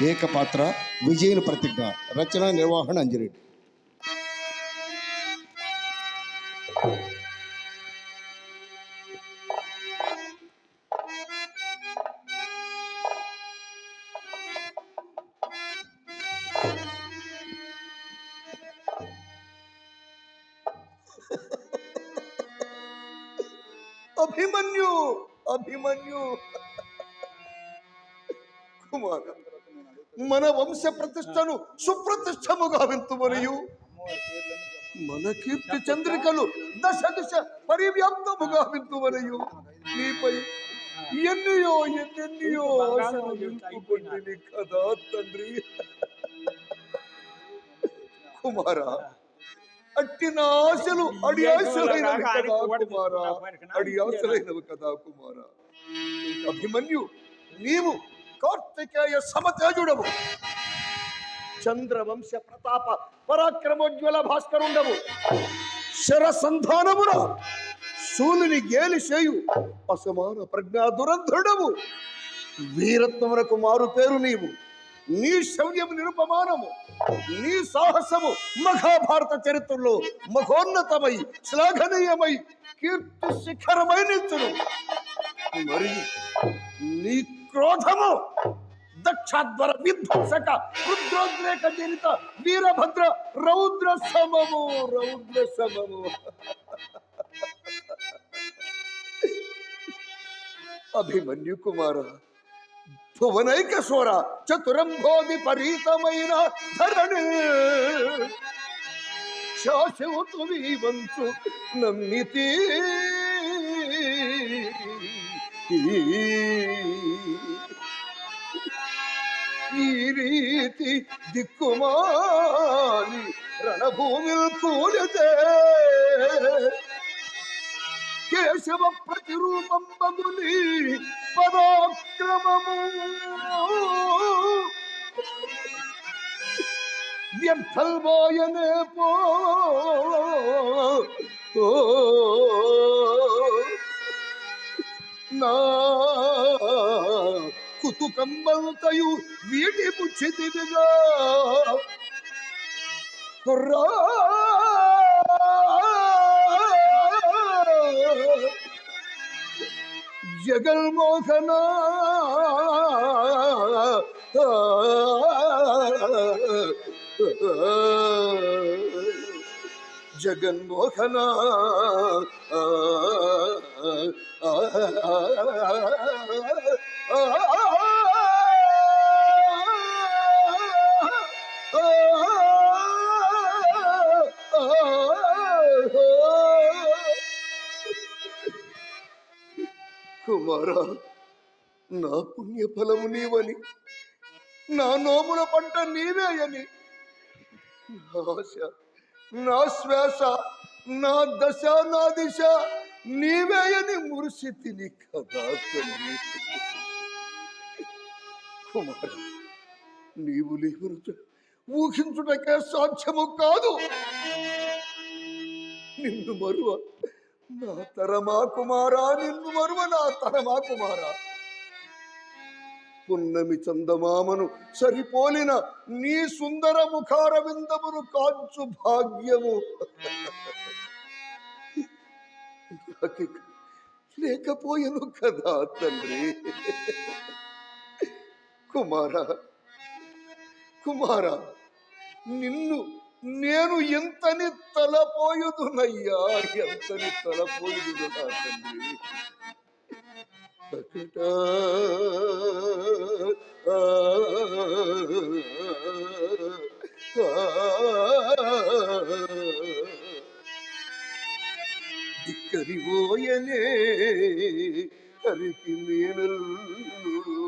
ఏకపాత్ర విజయన ప్రతిజ్ఞ. రచన నిర్వహణ అంజిరెడ్డి. అభిమన్యు అభిమన్యు కుమార, మన వంశ ప్రతిష్టను సుప్రతిష్టముగా వింతుమనియు మన కీర్తి చంద్రికలు దశ దిశ పరివ్యాప్తముగా వింతుమనియు నీపై ఎన్నయో ఎన్నెన్నయో ఆశలు నింపుకుంటుంది కదా తండ్రి. కుమార, అట్టి నా ఆశలు అడి ఆశలైనవి కదా కుమార, అడి ఆశలైనవి కదా కుమార. అభిమన్యు, నీవు కార్తికేయ సమతేజుడవు, చంద్రవంశ ప్రతాప పరాక్రమోజ్వల భాస్కరుండవు, శరసంధానమున శూలుని గేలి చేయు అసమాన ప్రజ్ఞా దురంధుడవు, వీరత్వమునకు మారు పేరు నీవు. నీ శౌర్యము నిరుపమానము, నీ సాహసము మహాభారత చరిత్రలో మహోన్నతమై శ్లాఘనీయమై కీర్తి శిఖరమై నిల్చును. మరియు నీ క్రోధము దక్షాధ్వర విధ్వంసక రుద్రోద్రేక జనిత వీరభద్ర రౌద్ర సమము, రౌద్ర సమము. అభిమన్యు కుమార, భువనైక స్వర చతురంభోది పరీతమైన ధరణి శాశ్వతు వంచు నమ్మితి ఈ రీతి దిక్కుమాలి రణభూమి కూలితే కేశవ ప్రతిరూపం బగుని పరాక్రమము వ్యర్థల్వాయనే పో నా కుతుకంబంతయు వీటి పుచ్చితిగా కుర్రా జగన్మోహన జగన్మోహన కుమారా, నా పుణ్యఫలము నీవని, నా నోముల పంట నీవే అని, నా ఆశ, నా శ్వాస, నా దశ, నా దిశ నీవే అని మురిసి తిని కదా తల్లి. కుమార, నీవు లేవరు ఊహించుటకే సాధ్యము కాదు. నిన్ను మరువ నా తరమా కుమారా, నిన్ను మరువ నా తరమా కుమారా. పున్నమి చందమామను సరిపోలిన నీ సుందర ముఖార విందమును కాంచు భాగ్యము లేకపోయెను కదా తండ్రి. కుమారా కుమారా, నిన్ను నేను ఎంతని తలపోయుదునయ్యా, ఎంతని తలపోయుదు నా తండ్రి. దిక్కరిపోయనే హరికి మేనల్లుడు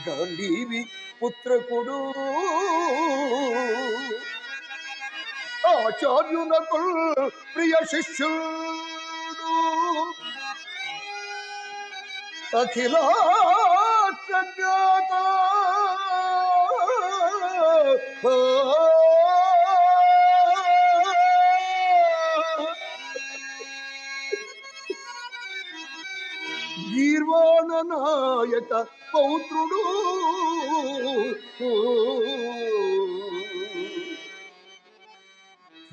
గాంధీవి పుత్రకుడు ఆచార్యునకు ప్రియ శిష్యుడు అఖిలాజ్ఞాత గీర్వాణ నాయక పౌత్రుడు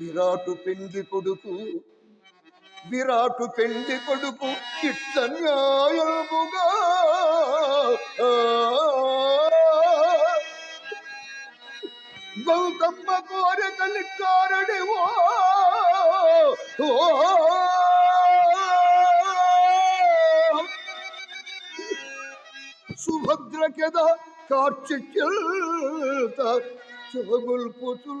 విరాటు పెండి కొడుకు ఇట్ల న్యాయముగా గౌతమ్మ కోరికలిట్టారడివో సుభద్ర కెద కార్చిక్యల్త చగుల్పుచు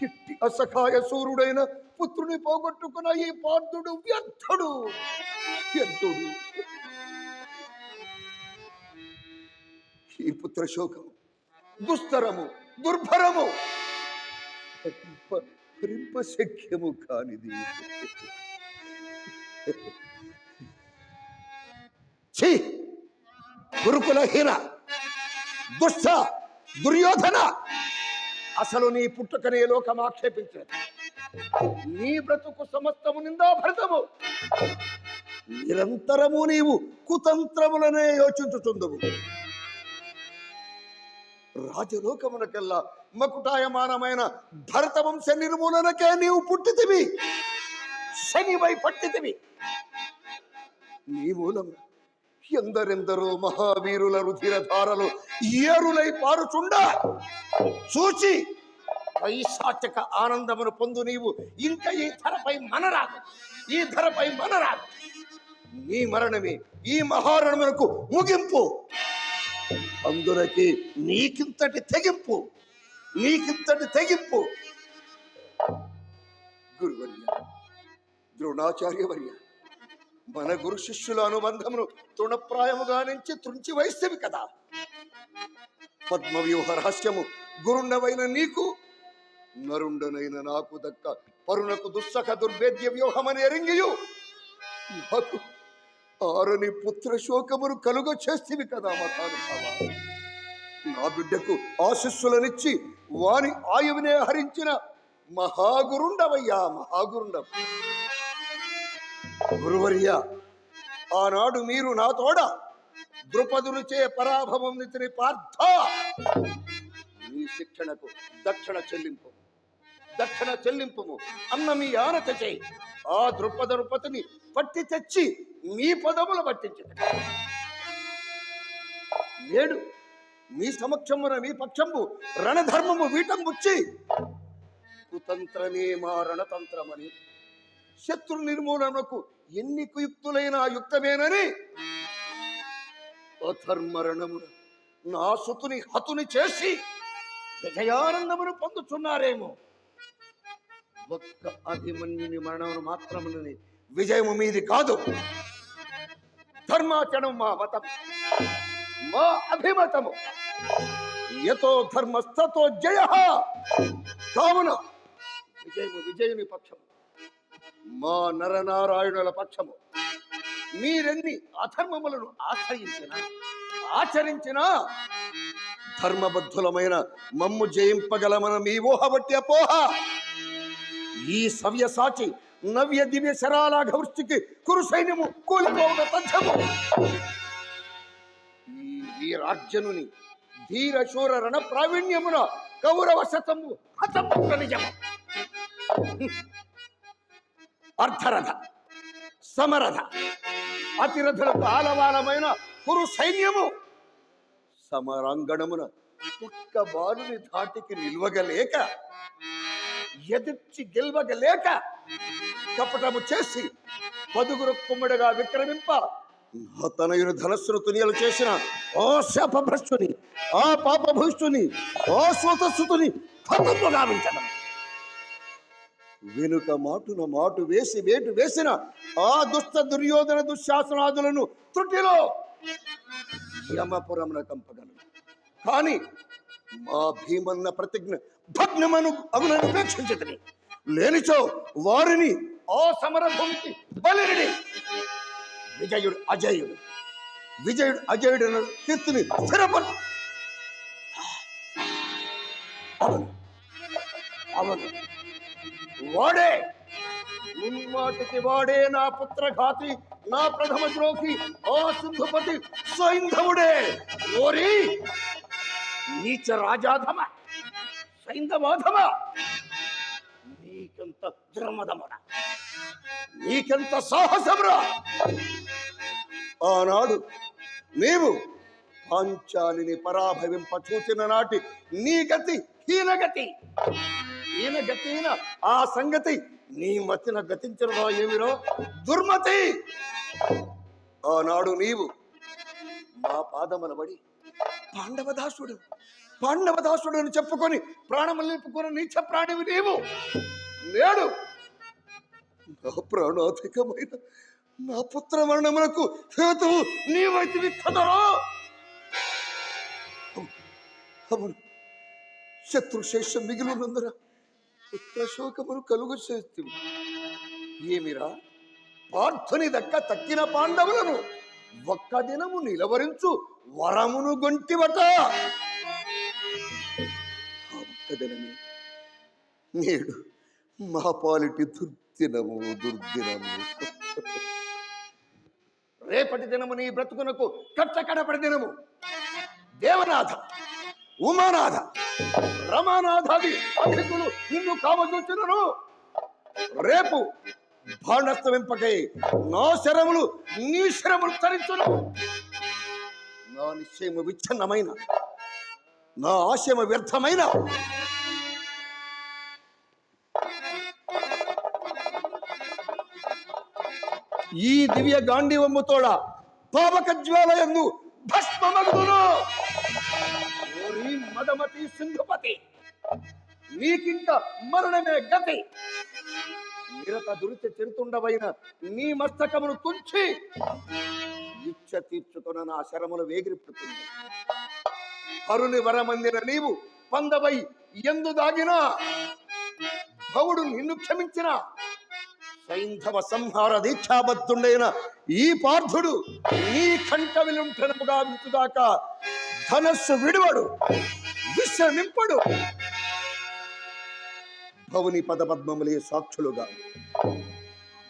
ఇట్టి అసఖాయ సూర్యుడైన పుత్రుని పోగొట్టుకున్న ఈ పార్థుడు వ్యర్థుడు. ఈ పుత్ర శోకం దుస్తరము దుర్భరము శక్యము కానిది. ఛీ! గురుకులహీన దుష్ట దుర్యోధన, అసలు నీ పుట్టుకనే లోకం ఆక్షేపించదు. నీ బ్రతుకు సమస్తము నిందాభరితము. నిరంతరము నీవు కుతంత్రములనే యోచించుచుందువు. రాజలోకమునకల్లా మకుటాయమానమైన భరత వంశ నిర్మూలనకే నీవు పుట్టితివి, శనివై పట్టితివి. నీ మూలం ఎందరెందరో మహావీరుల రుధిరధారలు ఏరులై పారుచుండ చూచి పైశాచక ఆనందమును పొందు నీవు ఇంకా ఈ ధరపై మనరాదు. నీ మరణమే ఈ మహారణమునకు ముగింపు. అందులకి నీకింతటి తెగింపు. గురువర్య, ద్రోణాచార్యవర్య, మన గురు శిష్యుల అనుబంధమును తృణప్రాయముగా నుంచి త్రుంచి వహిస్తేవి కదా. పద్మవ్యూహ రహస్యము గురుండవైన నీకు, నరుండనైన నాకు దక్క పరునకు దుస్సఖ దుర్భేద్య వ్యూహమని ఎరింగియు నాకు ఆరని పుత్ర శోకమును కలుగ చేస్తేవి కదా మతానుభావ. నా బిడ్డకు ఆశీస్సులనిచ్చి వాని ఆయువునే హరించిన మహాగురుండవయ్యా, మహాగురుండవ. గురువర్య, ఆనాడు మీరు నా తోడ ద్రుపదునిచే పరాభవం నితిని పార్థ. మీ శిక్షణకు దక్షిణ చెల్లింపు అన్న మీ ఆనత చేయి. ఆ ద్రుపదరుపతిని పట్టి తెచ్చి మీ పదములు పట్టించింది. నేడు మీ సమక్షమున మీ పక్షము రణధర్మము వీటంబుచ్చి కుతంత్రమే మా రణతంత్రమని, శత్రు నిర్మూలనకు ఎన్ని కుయుక్తులైన యుక్తమేనని అధర్మరణమున నా సుతుని హతుని చేసి విజయానందమును పొందుచున్నారేమో. ఒక్క అభిమన్యుని మరణమును మాత్రమునని విజయము మీది కాదు. ధర్మాచరణం మా మతం, మా అభిమతము. యతో ధర్మస్తతో జయ. కావున విజయుని పక్షము, మా నరనారాయణుల పక్షము. మీరెన్ని అధర్మములను ఆచరించినా ధర్మబద్ధులమైన మమ్ము జయింపగలమన మీ ఊహ బట్టి అపోహ. ఈ సవ్యసాచి నవ్య దివ్య శరాలాఘవృష్టికి కురు సైన్యము కూలిపోవుట తథ్యము. ఈ వీరార్జునుని ధీర శూర రణ ప్రావీణ్యమున కౌరవ శతము హతముట నిజము. అర్థరథ సమరథ అతిరథులకు ఆలవాలమైన కురు సైన్యము సమరాంగణమున ఒక్క బాలుని ధాటికి నిల్వగలేక, ఎదిర్చి గెలవగలేక కపటము చేసి పదుగురు కుమ్మడిగా విక్రమింప తనయుని ధనస్సును తునియలు చేసిన ఓ శాపభ్రష్టుని, ఆ పాపభూష్టుని, ఓ స్వతస్సుతుని హతము గావించడం. వెనుక మాటున మాటు వేసి వేటు వేసిన ఆ దుష్ట దుర్యోధన దుశ్శాసనాదులను త్రుటిలో యమపురమున కంపగలను. కానీ మా భీమన్న ప్రతిజ్ఞ భగ్నమను అగులను ఉపేక్షించదని లేనిచో వారిని ఆ సమరభూమికి బలిని విజయుడు అజయుడు కీర్తిని స్థిరపడు. అవును వాడే ముమ్మాటికి వాడే నా పుత్రఘాతి, నా ప్రథమ ద్రోహి, ఆ సింధుపతి సైంధవుడే. ఓరి నీచ రాజాధమ, సైంధవాధమ, నీకెంత ధర్మదమన, నీకెంత సాహసమురా! ఆనాడు నీవు పాంచాలిని పరాభవింప చూచిన నాటి నీ గతి హీనగతిన ఆ సంగతి నీ మతిన గతించరా ఏమిరో దుర్మతి. ఆనాడు నీవు మా పాదముల బడి పాండవదాసుడు అని చెప్పుకొని ప్రాణములు నిలుపుకుని నీచ ప్రాణివి నీవు. నేడు నా ప్రాణాధికమైన నా పుత్ర మరణములకు హేతువు నీవైతివి కదరా. అవును, శత్రుశేషం మిగిలినందున పుత్రశోకమును కలుగు చేస్తుంది. ఏమిరా, పార్థుని దక్క తక్కిన పాండవులను ఒక్క దినము నిలవరించు వరమును గొంటివట. ఆ ఒక్క దినమే నేడు మా పాలిటి దుర్దినము. రేపటి దినము నీ బ్రతుకునకు కట్టకడపడి దినము. దేవనాథ, ఉమానాథ, రమానాథాది అధికులు నిన్ను కావచూచును. రేపు బాణస్తవింపకై నా శరములు నీ శరములు తరించును. నా నిశ్చయము విచ్ఛిన్నమైన, నా ఆశయము వ్యర్థమైన ఈ దివ్య గాంధీవమ్ముతోడ పావక జ్వాలయందు భస్మమగుదును. మదమతి సింధుపతి, నీకింక మరణమే గతి. నిరత దురిత చెరుతుండవైన నీ మస్తకమును తుంచి ఇచ్చ తీర్చుకున్న నా శరములు వేగిరిపుతుంది. హరుని వరమందిన నీవు పందవై ఎందు దాగినా భవుడు నిన్ను క్షమించిన సైంధవ సంహార దీక్షాబద్ధుండైన ఈ పార్థుడు నీ కంఠ విలుంఠనముగా వింటుదాకా ధనస్సు విడువడు, విశ్రమింపడు. భవుని పదపద్మములే సాక్షులుగా,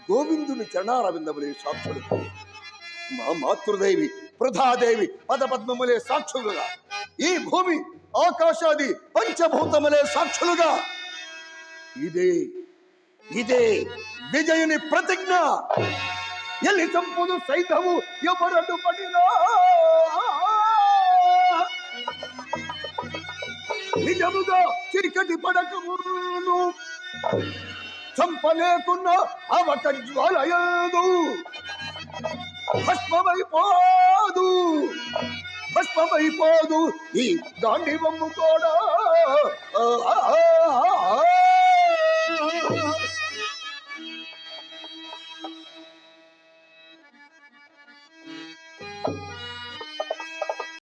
గోవిందుని చరణారవిందములే సాక్షులుగా, మా మాతృదేవి ప్రధాదేవి పదపద్మములే సాక్షులుగా, ఈ భూమి ఆకాశాది పంచభూతములే సాక్షులుగా ఇదే విజయుని ప్రతిజ్ఞ. ఎల్లి చంపుదు సైతము ఎవరడు పడినా, నిజముగా చీకటి పడకమును చంపలేకున్న అవక జ్వాలయదు. భస్మమైపోదు ఈ గాంధీవమ్ము కూడా.